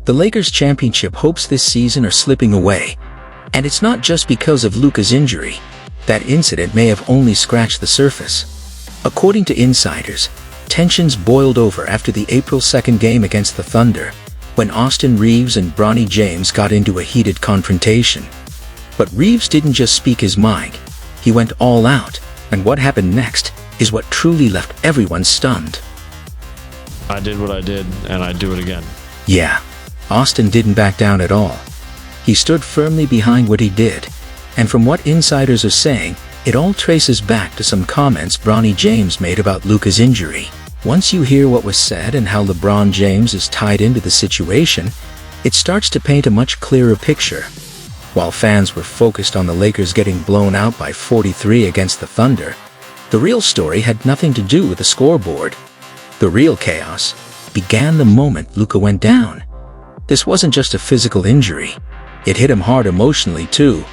The Lakers' championship hopes this season are slipping away, and it's not just because of Luka's injury. That incident may have only scratched the surface. According to insiders, tensions boiled over after the April 2nd game against the Thunder, when Austin Reaves and Bronny James got into a heated confrontation. But Reaves didn't just speak his mind, he went all out, and what happened next is what truly left everyone stunned. I did what I did, and I'd do it again. Yeah, Austin didn't back down at all. He stood firmly behind what he did, and from what insiders are saying, it all traces back to some comments Bronny James made about Luka's injury. Once you hear what was said and how LeBron James is tied into the situation, it starts to paint a much clearer picture. While fans were focused on the Lakers getting blown out by 43 against the Thunder, the real story had nothing to do with the scoreboard. The real chaos began the moment Luka went down. This wasn't just a physical injury. It hit him hard emotionally too.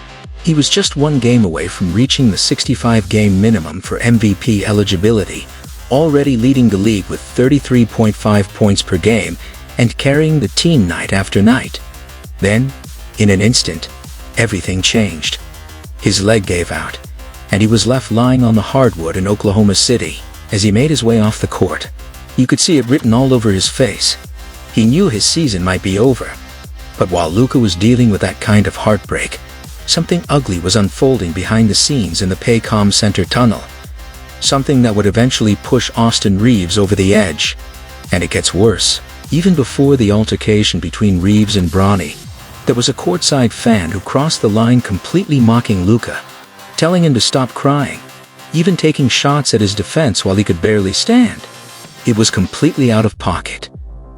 He was just one game away from reaching the 65-game minimum for MVP eligibility, already leading the league with 33.5 points per game and carrying the team night after night. Then, in an instant, everything changed. His leg gave out, and he was left lying on the hardwood in Oklahoma City. As he made his way off the court, you could see it written all over his face. He knew his season might be over. But while Luka was dealing with that kind of heartbreak, something ugly was unfolding behind the scenes in the Paycom Center tunnel. Something that would eventually push Austin Reaves over the edge. And it gets worse. Even before the altercation between Reaves and Bronny, there was a courtside fan who crossed the line completely mocking Luka, telling him to stop crying, even taking shots at his defense while he could barely stand. It was completely out of pocket.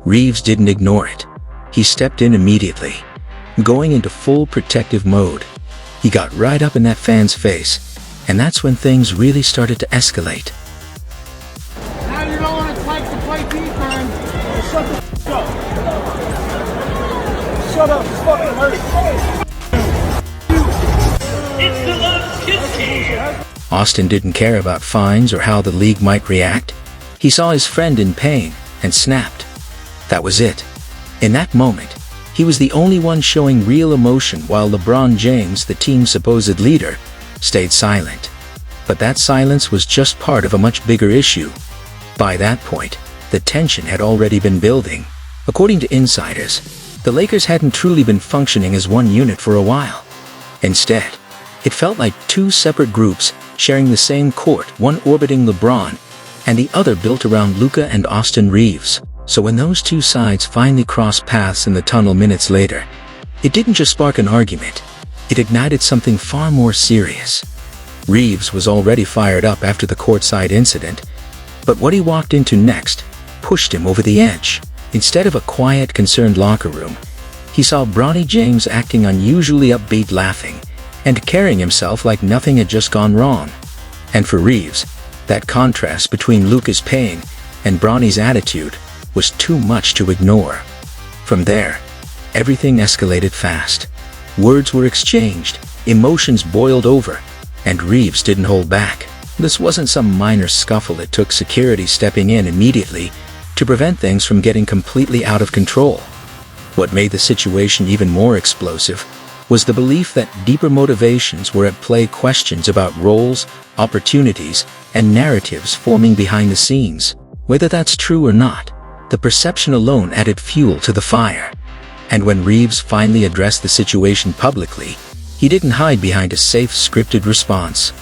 Reaves didn't ignore it. He stepped in immediately, going into full protective mode. He got right up in that fan's face, and that's when things really started to escalate. Now you don't want to play defense. Shut the f*** up. Shut up, it's fucking hurting. It's the Love Kids. Austin didn't care about fines or how the league might react. He saw his friend in pain and snapped. That was it. In that moment, he was the only one showing real emotion while LeBron James, the team's supposed leader, stayed silent. But that silence was just part of a much bigger issue. By that point, the tension had already been building. According to insiders, the Lakers hadn't truly been functioning as one unit for a while. Instead, it felt like two separate groups sharing the same court, one orbiting LeBron, and the other built around Luka and Austin Reaves. So when those two sides finally crossed paths in the tunnel minutes later, it didn't just spark an argument, it ignited something far more serious. Reaves was already fired up after the courtside incident, but what he walked into next pushed him over the edge. Instead of a quiet, concerned locker room, he saw Bronny James acting unusually upbeat, laughing, and carrying himself like nothing had just gone wrong. And for Reaves, that contrast between Luka's pain and Bronny's attitude was too much to ignore. From there, everything escalated fast. Words were exchanged, emotions boiled over, and Reaves didn't hold back. This wasn't some minor scuffle. It took security stepping in immediately to prevent things from getting completely out of control. What made the situation even more explosive was the belief that deeper motivations were at play, questions about roles, opportunities, and narratives forming behind the scenes. Whether that's true or not, the perception alone added fuel to the fire. And when Reaves finally addressed the situation publicly, he didn't hide behind a safe, scripted response.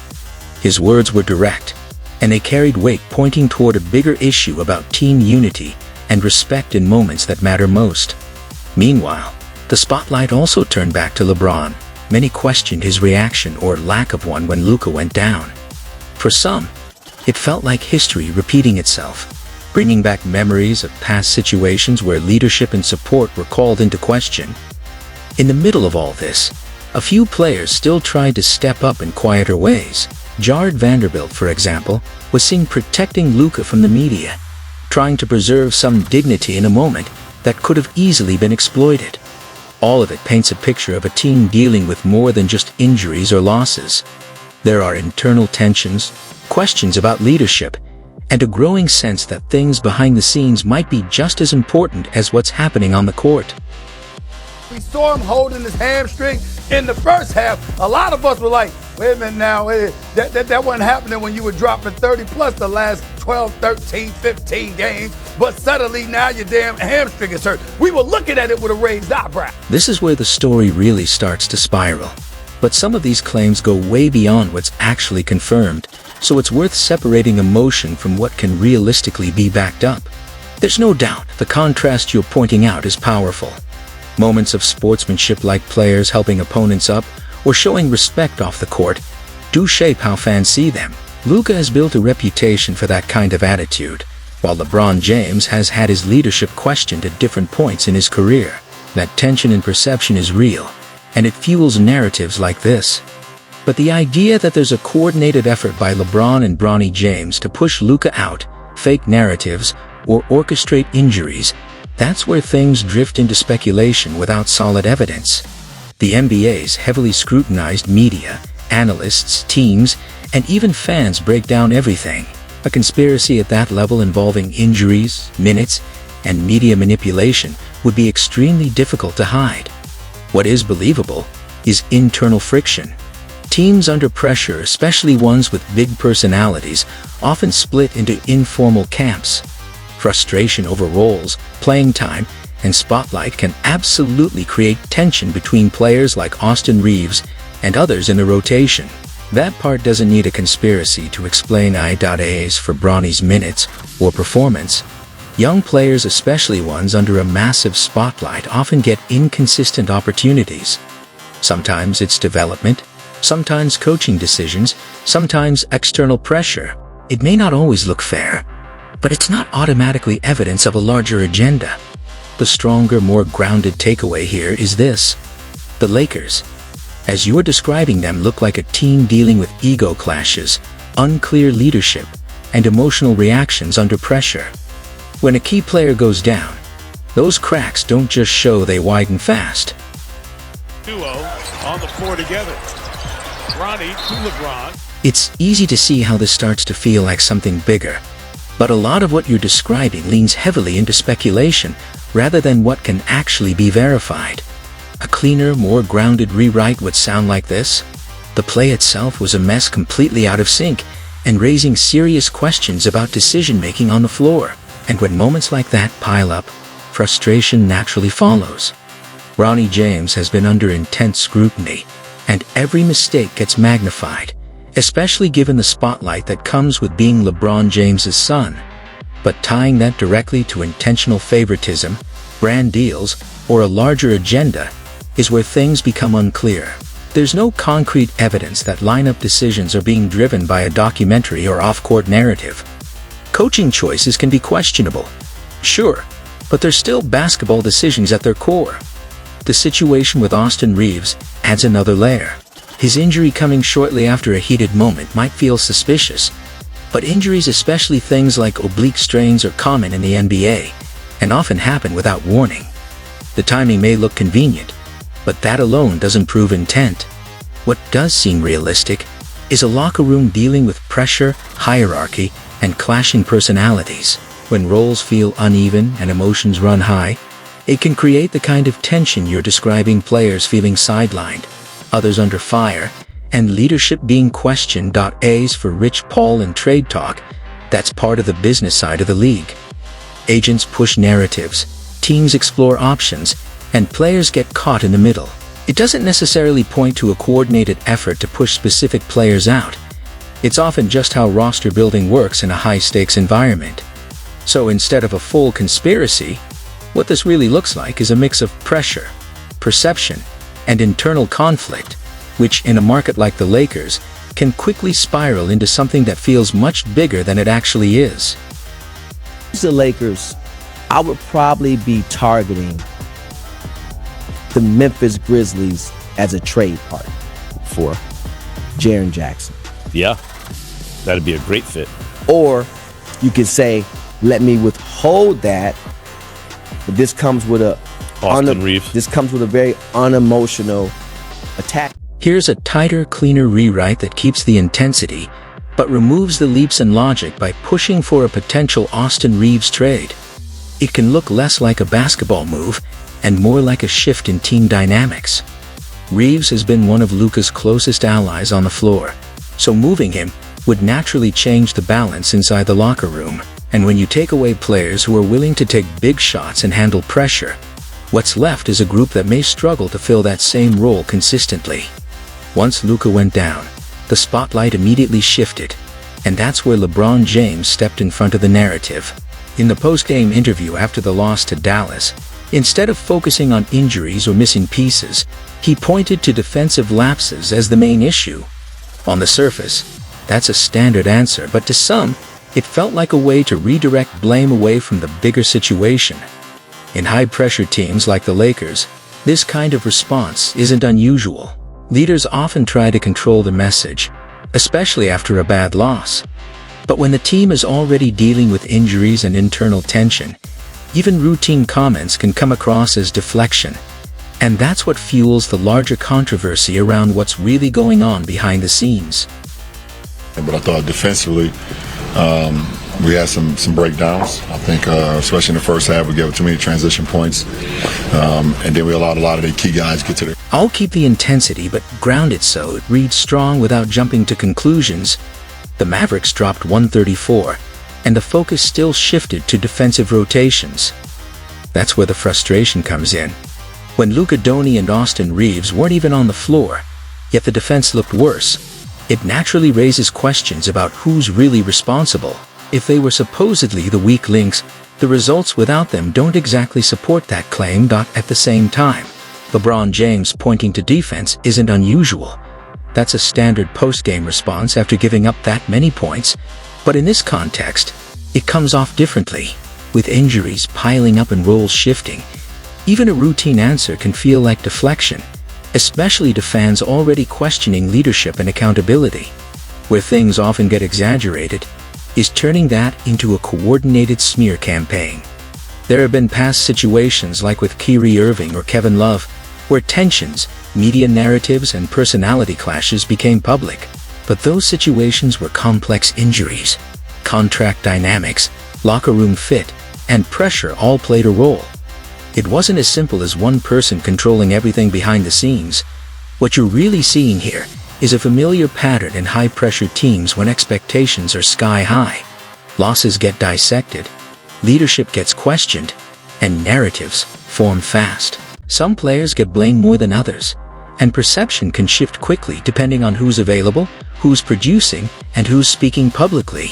His words were direct, and they carried weight, pointing toward a bigger issue about team unity and respect in moments that matter most. Meanwhile, the spotlight also turned back to LeBron. Many questioned his reaction or lack of one when Luka went down. For some, it felt like history repeating itself, bringing back memories of past situations where leadership and support were called into question. In the middle of all this, a few players still tried to step up in quieter ways. Jared Vanderbilt, for example, was seen protecting Luka from the media, trying to preserve some dignity in a moment that could have easily been exploited. All of it paints a picture of a team dealing with more than just injuries or losses. There are internal tensions, questions about leadership, and a growing sense that things behind the scenes might be just as important as what's happening on the court. We saw him holding his hamstring in the first half. A lot of us were like, wait a minute now, that wasn't happening when you were dropping 30 plus the last 12, 13, 15 games. But suddenly now your damn hamstring is hurt. We were looking at it with a raised eyebrow. This is where the story really starts to spiral. But some of these claims go way beyond what's actually confirmed, so it's worth separating emotion from what can realistically be backed up. There's no doubt the contrast you're pointing out is powerful. Moments of sportsmanship like players helping opponents up or showing respect off the court do shape how fans see them. Luka has built a reputation for that kind of attitude, while LeBron James has had his leadership questioned at different points in his career. That tension in perception is real, and it fuels narratives like this. But the idea that there's a coordinated effort by LeBron and Bronny James to push Luka out, fake narratives, or orchestrate injuries, that's where things drift into speculation without solid evidence. The NBA's heavily scrutinized media, analysts, teams, and even fans break down everything. A conspiracy at that level involving injuries, minutes, and media manipulation would be extremely difficult to hide. What is believable is internal friction. Teams under pressure, especially ones with big personalities, often split into informal camps. Frustration over roles, playing time, and spotlight can absolutely create tension between players like Austin Reaves and others in the rotation. That part doesn't need a conspiracy to explain A's for Bronny's minutes or performance. Young players, especially ones under a massive spotlight, often get inconsistent opportunities. Sometimes it's development, sometimes coaching decisions, sometimes external pressure. It may not always look fair, but it's not automatically evidence of a larger agenda. The stronger, more grounded takeaway here is this. The Lakers, as you're describing them, look like a team dealing with ego clashes, unclear leadership, and emotional reactions under pressure. When a key player goes down, those cracks don't just show, they widen fast. Duo on the floor together. Bronny to LeBron. It's easy to see how this starts to feel like something bigger, but a lot of what you're describing leans heavily into speculation rather than what can actually be verified. A cleaner, more grounded rewrite would sound like this. The play itself was a mess, completely out of sync, and raising serious questions about decision-making on the floor. And when moments like that pile up, frustration naturally follows. Bronny James has been under intense scrutiny, and every mistake gets magnified, especially given the spotlight that comes with being LeBron James's son. But tying that directly to intentional favoritism, brand deals, or a larger agenda is where things become unclear. There's no concrete evidence that lineup decisions are being driven by a documentary or off-court narrative. Coaching choices can be questionable, sure, but they're still basketball decisions at their core. The situation with Austin Reaves adds another layer. His injury coming shortly after a heated moment might feel suspicious, but injuries, especially things like oblique strains, are common in the NBA and often happen without warning. The timing may look convenient, but that alone doesn't prove intent. What does seem realistic is a locker room dealing with pressure, hierarchy, and clashing personalities. When roles feel uneven and emotions run high, it can create the kind of tension you're describing, players feeling sidelined, others under fire, and leadership being questioned. A's for Rich Paul and trade talk, that's part of the business side of the league. Agents push narratives, teams explore options, and players get caught in the middle. It doesn't necessarily point to a coordinated effort to push specific players out. It's often just how roster building works in a high-stakes environment. So instead of a full conspiracy, what this really looks like is a mix of pressure, perception, and internal conflict, which in a market like the Lakers can quickly spiral into something that feels much bigger than it actually is. The Lakers, I would probably be targeting the Memphis Grizzlies as a trade partner for Jaren Jackson. Yeah, that'd be a great fit. Or you could say, let me withhold that, but this comes with a Austin Reaves. This comes with a very unemotional attack. Here's a tighter, cleaner rewrite that keeps the intensity, but removes the leaps in logic by pushing for a potential Austin Reaves trade. It can look less like a basketball move and more like a shift in team dynamics. Reaves has been one of Luka's closest allies on the floor, so moving him would naturally change the balance inside the locker room. And when you take away players who are willing to take big shots and handle pressure, what's left is a group that may struggle to fill that same role consistently. Once Luka went down, the spotlight immediately shifted, and that's where LeBron James stepped in front of the narrative. In the post-game interview after the loss to Dallas, instead of focusing on injuries or missing pieces, he pointed to defensive lapses as the main issue. On the surface, that's a standard answer, but to some, it felt like a way to redirect blame away from the bigger situation. In high-pressure teams like the Lakers, this kind of response isn't unusual. Leaders often try to control the message, especially after a bad loss. But when the team is already dealing with injuries and internal tension, even routine comments can come across as deflection. And that's what fuels the larger controversy around what's really going on behind the scenes. But I thought defensively, we had some breakdowns. I think, especially in the first half, we gave too many transition points. And then we allowed a lot of the key guys get to their... I'll keep the intensity, but ground it so it reads strong without jumping to conclusions. The Mavericks dropped 134, and the focus still shifted to defensive rotations. That's where the frustration comes in. When Luka Doncic and Austin Reaves weren't even on the floor, yet the defense looked worse, it naturally raises questions about who's really responsible. If they were supposedly the weak links, the results without them don't exactly support that claim. At the same time, LeBron James pointing to defense isn't unusual. That's a standard post-game response after giving up that many points, but in this context, it comes off differently. With injuries piling up and roles shifting, even a routine answer can feel like deflection, especially to fans already questioning leadership and accountability. Where things often get exaggerated is turning that into a coordinated smear campaign. There have been past situations like with Kyrie Irving or Kevin Love, where tensions, media narratives, and personality clashes became public. But those situations were complex injuries. Contract dynamics, locker room fit, and pressure all played a role. It wasn't as simple as one person controlling everything behind the scenes. What you're really seeing here is a familiar pattern in high-pressure teams when expectations are sky-high. Losses get dissected, leadership gets questioned, and narratives form fast. Some players get blamed more than others, and perception can shift quickly depending on who's available, who's producing, and who's speaking publicly.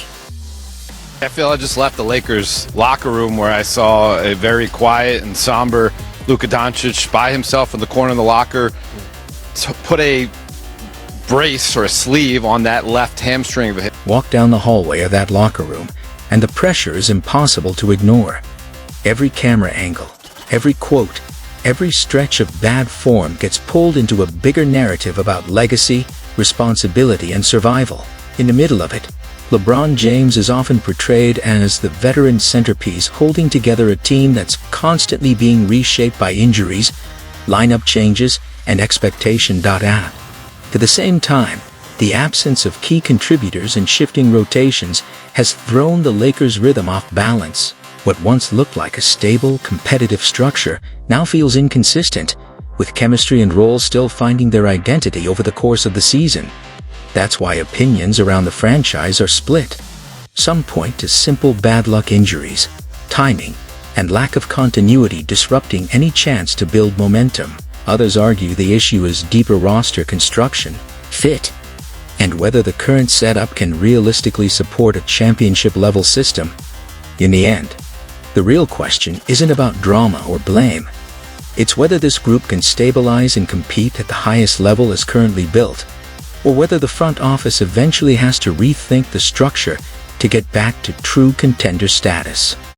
I feel I just left the Lakers locker room where I saw a very quiet and somber Luka Doncic by himself in the corner of the locker, put a brace or a sleeve on that left hamstring of his. Walk down the hallway of that locker room, and the pressure is impossible to ignore. Every camera angle, every quote, every stretch of bad form gets pulled into a bigger narrative about legacy, responsibility, and survival. In the middle of it, LeBron James is often portrayed as the veteran centerpiece holding together a team that's constantly being reshaped by injuries, lineup changes, and expectation. At the same time, the absence of key contributors and shifting rotations has thrown the Lakers' rhythm off balance. What once looked like a stable, competitive structure now feels inconsistent, with chemistry and roles still finding their identity over the course of the season. That's why opinions around the franchise are split. Some point to simple bad luck injuries, timing, and lack of continuity disrupting any chance to build momentum. Others argue the issue is deeper roster construction, fit, and whether the current setup can realistically support a championship-level system. In the end, the real question isn't about drama or blame. It's whether this group can stabilize and compete at the highest level as currently built, or whether the front office eventually has to rethink the structure to get back to true contender status.